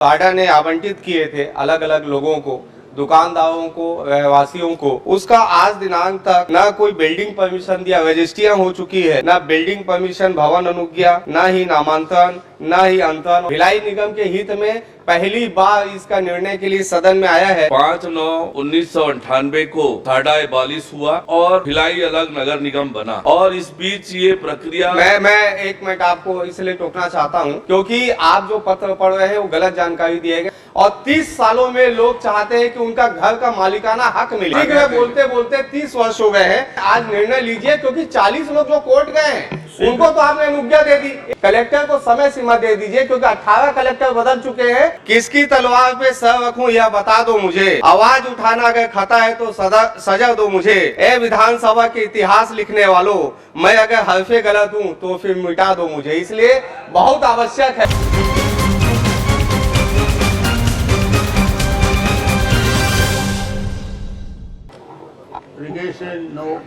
टाटा ने आवंटित किए थे अलग अलग लोगों को, दुकानदारों को, रहवासियों को, उसका आज दिनांक तक ना कोई बिल्डिंग परमिशन दिया, रजिस्ट्रियां हो चुकी है, ना बिल्डिंग परमिशन, भवन अनुज्ञा, ना ही नामांतरण, ना ही अंतरण। भिलाई निगम के हित में पहली बार इसका निर्णय के लिए सदन में आया है। 5/9/1998 को टाटा एबॉलिश हुआ और भिलाई अलग नगर निगम बना और इस बीच ये प्रक्रिया मैं एक मिनट आपको इसलिए टोकना चाहता हूं क्योंकि आप जो पत्र पढ़ रहे हैं वो गलत जानकारी दिए गए और 30 सालों में लोग चाहते हैं कि उनका घर का मालिकाना हक मिले। ठीक है, बोलते बोलते 30 वर्ष हो गए हैं। आज निर्णय लीजिए क्योंकि 40 लोग जो कोर्ट गए हैं उनको तो आपने अनुज्ञा दे दी। कलेक्टर को समय सीमा दे दीजिए क्योंकि 18 कलेक्टर बदल चुके हैं। किसकी तलवार पे सर रखूं यह बता दो मुझे। आवाज उठाना अगर खता है तो सजा दो मुझे। ए विधानसभा के इतिहास लिखने वालों, मैं अगर हरफे गलत हूं तो फिर मिटा दो मुझे। इसलिए बहुत आवश्यक है।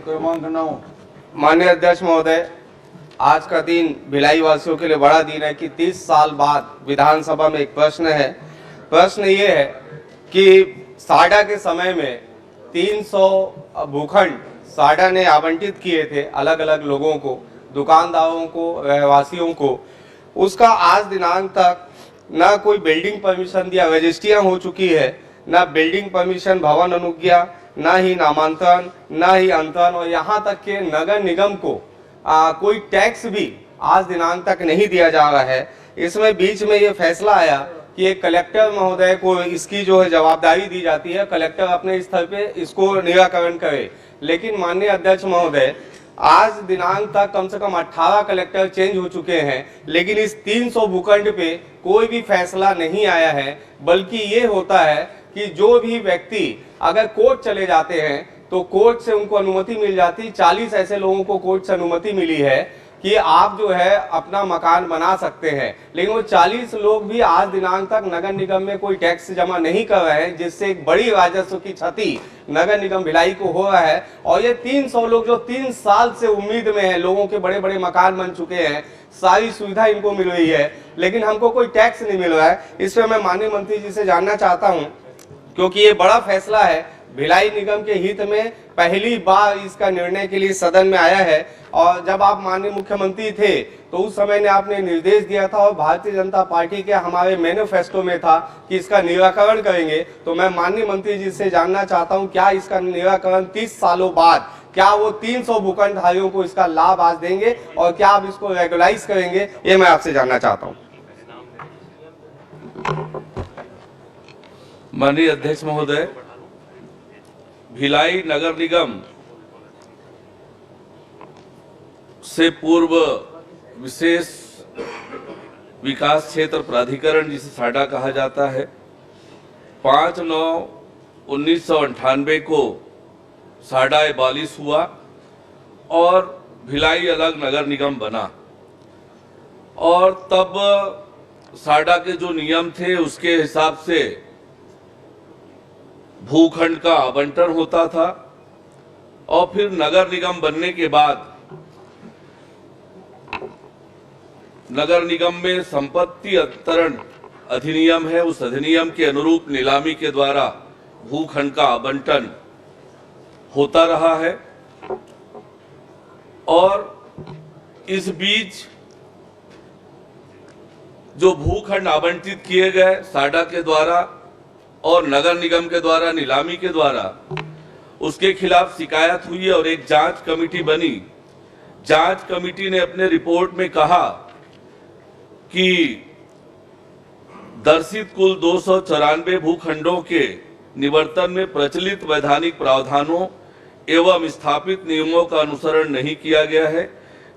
क्रमांक 9। माननीय अध्यक्ष महोदय, आज का दिन भिलाई वासियों के लिए बड़ा दिन है कि 30 साल बाद विधानसभा में एक प्रश्न है। प्रश्न ये है कि साडा के समय में 300 भूखंड साडा ने आवंटित किए थे अलग अलग लोगों को, दुकानदारों को, रहवासियों को। उसका आज दिनांक तक ना कोई बिल्डिंग परमिशन दिया, रजिस्ट्रियां हो चुकी है, ना बिल्डिंग परमिशन, भवन अनुज्ञा, ना ही नामांतरण, ना ही अंतरण और यहाँ तक के नगर निगम को कोई टैक्स भी आज दिनांक तक नहीं दिया जा रहा है। इसमें बीच में ये फैसला आया कि एक कलेक्टर महोदय को इसकी जो है जवाबदारी दी जाती है, कलेक्टर अपने स्तर पे इसको निराकरण करे। लेकिन माननीय अध्यक्ष महोदय, आज दिनांक तक कम से कम 18 कलेक्टर चेंज हो चुके हैं, लेकिन इस 300 भूखंड पे कोई भी फैसला नहीं आया है। बल्कि ये होता है कि जो भी व्यक्ति अगर कोर्ट चले जाते हैं तो कोर्ट से उनको अनुमति मिल जाती। 40 ऐसे लोगों को कोर्ट से अनुमति मिली है कि आप जो है अपना मकान बना सकते हैं, लेकिन वो 40 लोग भी आज दिनांक तक नगर निगम में कोई टैक्स जमा नहीं कर रहे हैं, जिससे एक बड़ी राजस्व की क्षति नगर निगम भिलाई को हो रहा है। और ये 300 लोग जो 3 साल से उम्मीद में है, लोगों के बड़े बड़े मकान बन चुके हैं, सारी सुविधा इनको मिल रही है, लेकिन हमको कोई टैक्स नहीं मिल रहा है। इस पर मैं माननीय मंत्री जी से जानना चाहता हूँ क्योंकि ये बड़ा फैसला है, भिलाई निगम के हित में पहली बार इसका निर्णय के लिए सदन में आया है। और जब आप माननीय मुख्यमंत्री थे तो उस समय ने आपने निर्देश दिया था और भारतीय जनता पार्टी के हमारे मैनिफेस्टो में था कि इसका निराकरण करेंगे। तो मैं माननीय मंत्री जी से जानना चाहता हूं, क्या इसका निराकरण 30 सालों बाद क्या वो 300 भूखंडधारियों को इसका लाभ आज देंगे और क्या आप इसको रेगुलाइज करेंगे, ये मैं आपसे जानना चाहता हूँ। माननीय अध्यक्ष महोदय, भिलाई नगर निगम से पूर्व विशेष विकास क्षेत्र प्राधिकरण, जिसे साडा कहा जाता है, 5/9/1998 को साडा एबॉलिश हुआ और भिलाई अलग नगर निगम बना। और तब साडा के जो नियम थे उसके हिसाब से भूखंड का आवंटन होता था और फिर नगर निगम बनने के बाद नगर निगम में संपत्ति अंतरण अधिनियम है, उस अधिनियम के अनुरूप नीलामी के द्वारा भूखंड का आवंटन होता रहा है। और इस बीच जो भूखंड आवंटित किए गए साडा के द्वारा और नगर निगम के द्वारा, नीलामी के द्वारा, उसके खिलाफ शिकायत हुई और एक जांच कमेटी बनी। जांच कमेटी ने अपने रिपोर्ट में कहा कि दर्शित कुल 294 भूखंडों के निवर्तन में प्रचलित वैधानिक प्रावधानों एवं स्थापित नियमों का अनुसरण नहीं किया गया है,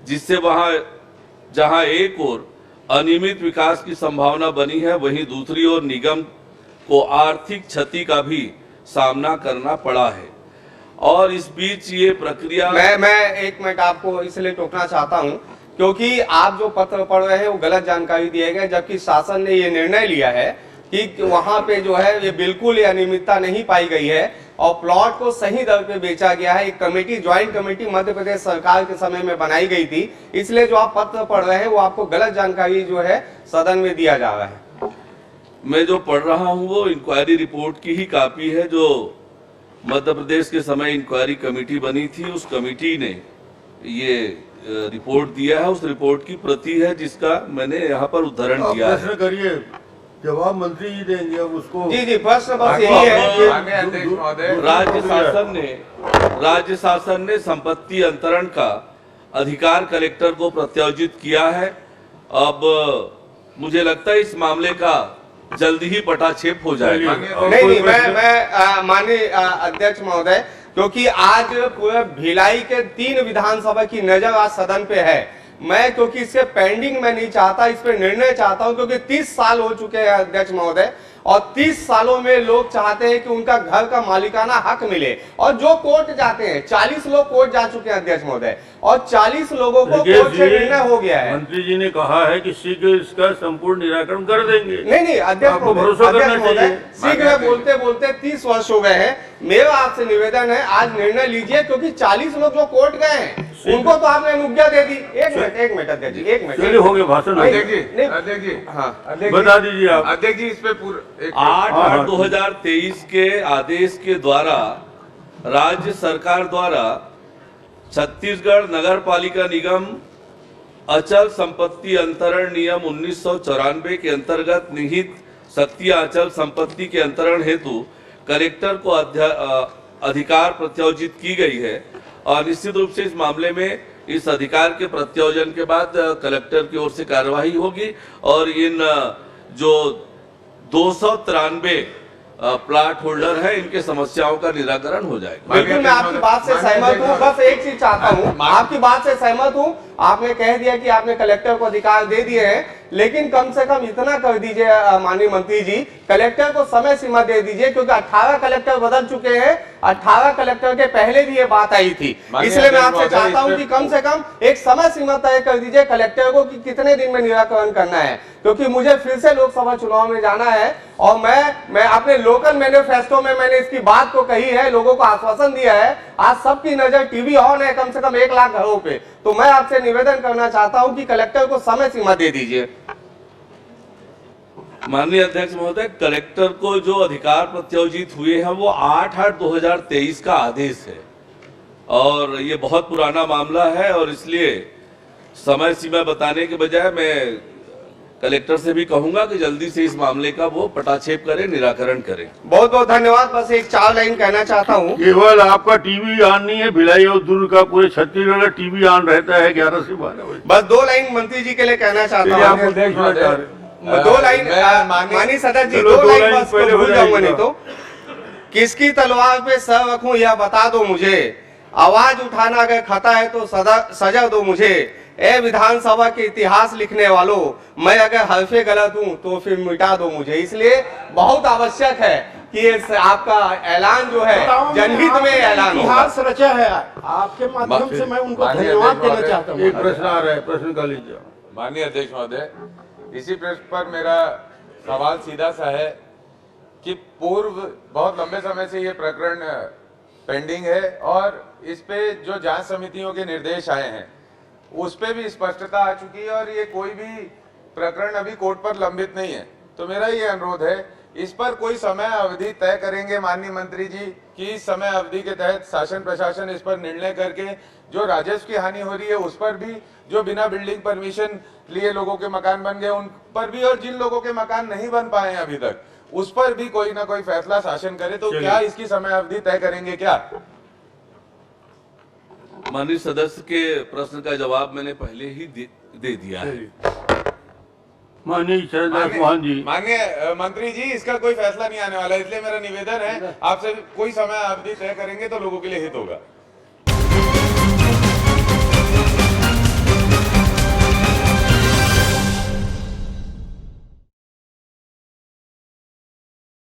जिससे वहां जहां एक ओर अनियमित विकास की संभावना बनी है, वहीं दूसरी ओर निगम को आर्थिक क्षति का भी सामना करना पड़ा है। और इस बीच ये प्रक्रिया मैं एक मिनट आपको इसलिए टोकना चाहता हूं क्योंकि आप जो पत्र पढ़ रहे हैं वो गलत जानकारी दिए गए, जबकि शासन ने ये निर्णय लिया है कि वहां पे जो है ये बिल्कुल अनियमितता नहीं पाई गई है और प्लॉट को सही दर पे बेचा गया है। एक committee, joint committee Madhya Pradesh सरकार के समय में बनाई गई थी, इसलिए जो आप पत्र पढ़ रहे हैं वो आपको गलत जानकारी जो है सदन में दिया जा रहा है। मैं जो पढ़ रहा हूँ वो इंक्वायरी रिपोर्ट की ही कॉपी है जो मध्य प्रदेश के समय इंक्वायरी कमेटी बनी थी। उस कमेटी ने ये रिपोर्ट दिया है, उस रिपोर्ट की प्रति है जिसका मैंने यहाँ पर उद्धरण आप किया है। प्रश्न करिए, जवाब मंत्री जी देंगे। अब उसको जी प्रश्न बस यही है। माननीय अध्यक्ष महोदय, राज्य शासन ने संपत्ति अंतरण का अधिकार कलेक्टर को प्रत्यार्जित किया है। अब मुझे लगता है इस मामले का जल्द ही पटाक्षेप हो जाएगा। नहीं मैं माननीय अध्यक्ष महोदय, क्योंकि आज पूरे भिलाई के 3 विधानसभा की नजर आज सदन पे है। मैं क्योंकि इससे पेंडिंग में नहीं चाहता, इस पे निर्णय चाहता हूं, क्योंकि 30 साल हो चुके हैं अध्यक्ष महोदय, और 30 सालों में लोग चाहते हैं कि उनका घर का मालिकाना हक मिले। और जो कोर्ट जाते हैं, 40 लोग कोर्ट जा चुके हैं अध्यक्ष महोदय, और 40 लोगों को कोर्ट से निर्णय हो गया है। मंत्री जी ने कहा है कि शीघ्र इसका संपूर्ण निराकरण कर देंगे। नहीं अध्यक्ष आपको भरोसा करना चाहिए। शीघ्र बोलते बोलते 30 वर्ष हो गए हैं। मेरा आपसे निवेदन है, आज निर्णय लीजिए, क्योंकि 40 लोग जो कोर्ट गए हैं उनको तो आपने अनुज्ञा दे दी। एक मिनट अध्यक्ष जी, 1 मिनट। चलिए हो गया भाषण। अध्यक्ष जी, नहीं। अध्यक्ष जी, हाँ अध्यक्ष बता जी, दीजिए आप। अध्यक्ष जी इस पे पूरा 8/8/2023 के आदेश के द्वारा राज्य सरकार द्वारा छत्तीसगढ़ नगर पालिका निगम अचल संपत्ति अंतरण नियम 1994 के अंतर्गत निहित शक्ति अचल संपत्ति के अंतरण हेतु कलेक्टर को अधिकार प्रत्यार्जित की गई है। और निश्चित रूप से इस मामले में इस अधिकार के प्रत्यार्जन के बाद कलेक्टर की ओर से कार्यवाही होगी और इन जो 293 प्लाट होल्डर है इनके समस्याओं का निराकरण हो जाएगा। बिल्कुल मैं आपकी बात से सहमत हूँ। बस एक चीज चाहता हूँ, आपकी बात से सहमत हूँ। आपने कह दिया कि आपने कलेक्टर को अधिकार दे दिए हैं, लेकिन कम से कम इतना कर दीजिए माननीय मंत्री जी, कलेक्टर को समय सीमा दे दीजिए, क्योंकि 18 कलेक्टर बदल चुके हैं। 18 कलेक्टर के पहले भी ये बात आई थी। इसलिए मैं आपसे चाहता हूं कि कम से कम एक समय सीमा तय कर दीजिए कलेक्टर को कि कितने दिन में निराकरण करना है, क्योंकि मुझे फिर से लोकसभा चुनाव में जाना है। और मैं अपने लोकल मैनिफेस्टो में मैंने इसकी बात को कही है, लोगों को आश्वासन दिया है। आज सबकी नजर टीवी ऑन है, कम से कम 1 लाख घरों पे। तो मैं आपसे निवेदन करना चाहता हूं कि कलेक्टर को समय सीमा दे दीजिए। माननीय अध्यक्ष महोदय, कलेक्टर को जो अधिकार प्रत्यार्जित हुए हैं वो 8/8/2023 का आदेश है और ये बहुत पुराना मामला है और इसलिए समय सीमा बताने के बजाय मैं कलेक्टर से भी कहूंगा कि जल्दी से इस मामले का वो पटाक्षेप करें, निराकरण करें। बहुत बहुत धन्यवाद। बस एक 4 लाइन कहना चाहता हूँ। केवल आपका टीवी ऑन नहीं है, भिलाई और दुर्ग का पूरे छत्तीसगढ़ का टीवी ऑन रहता है 11 से 12 बजे। बस 2 लाइन मंत्री जी के लिए कहना चाहता हूँ। आपको देखना चाह रहे। 2 लाइन माननीय सदस्य जी, 2 लाइन बस पहले भूल जाऊंगा नहीं तो। किसकी तलवार पे सर रखूं यह बता दो मुझे, आवाज उठाना अगर खता है तो सजा दो मुझे। ए विधानसभा के इतिहास लिखने वालों, मैं अगर हरफे गलत हूं तो फिर मिटा दो मुझे। इसलिए बहुत आवश्यक है कि ये आपका ऐलान जो है जनहित में ऐलान हो। इतिहास रचा है, आपके माध्यम से मैं उनको धन्यवाद देना चाहता हूँ। एक प्रश्न आ रहा है, प्रश्न का लीजिए। माननीय अध्यक्ष महोदय, इसी प्रश्न पर मेरा सवाल सीधा सा है कि पूर्व बहुत लंबे समय से ये प्रकरण पेंडिंग है और इस पे जो जांच समितियों के निर्देश आए हैं उस पे भी स्पष्टता आ चुकी है और ये कोई भी प्रकरण अभी कोर्ट पर लंबित नहीं है। तो मेरा ये अनुरोध है, इस पर कोई समय अवधि तय करेंगे माननीय मंत्री जी कि इस समय अवधि के तहत शासन प्रशासन इस पर निर्णय करके जो राजस्व की हानि हो रही है उस पर भी, जो बिना बिल्डिंग परमिशन लिए लोगों के मकान बन गए उन पर भी, और जिन लोगों के मकान नहीं बन पाए हैं अभी तक उस पर भी कोई ना कोई फैसला शासन करे। तो क्या इसकी समय अवधि तय करेंगे क्या? माननीय सदस्य के प्रश्न का जवाब मैंने पहले ही दे दिया है। माननीय शरदास मोहन जी। माननीय मंत्री जी, इसका कोई फैसला नहीं आने वाला, इसलिए मेरा निवेदन है आपसे, कोई समय अवधि तय करेंगे तो लोगों के लिए हित होगा।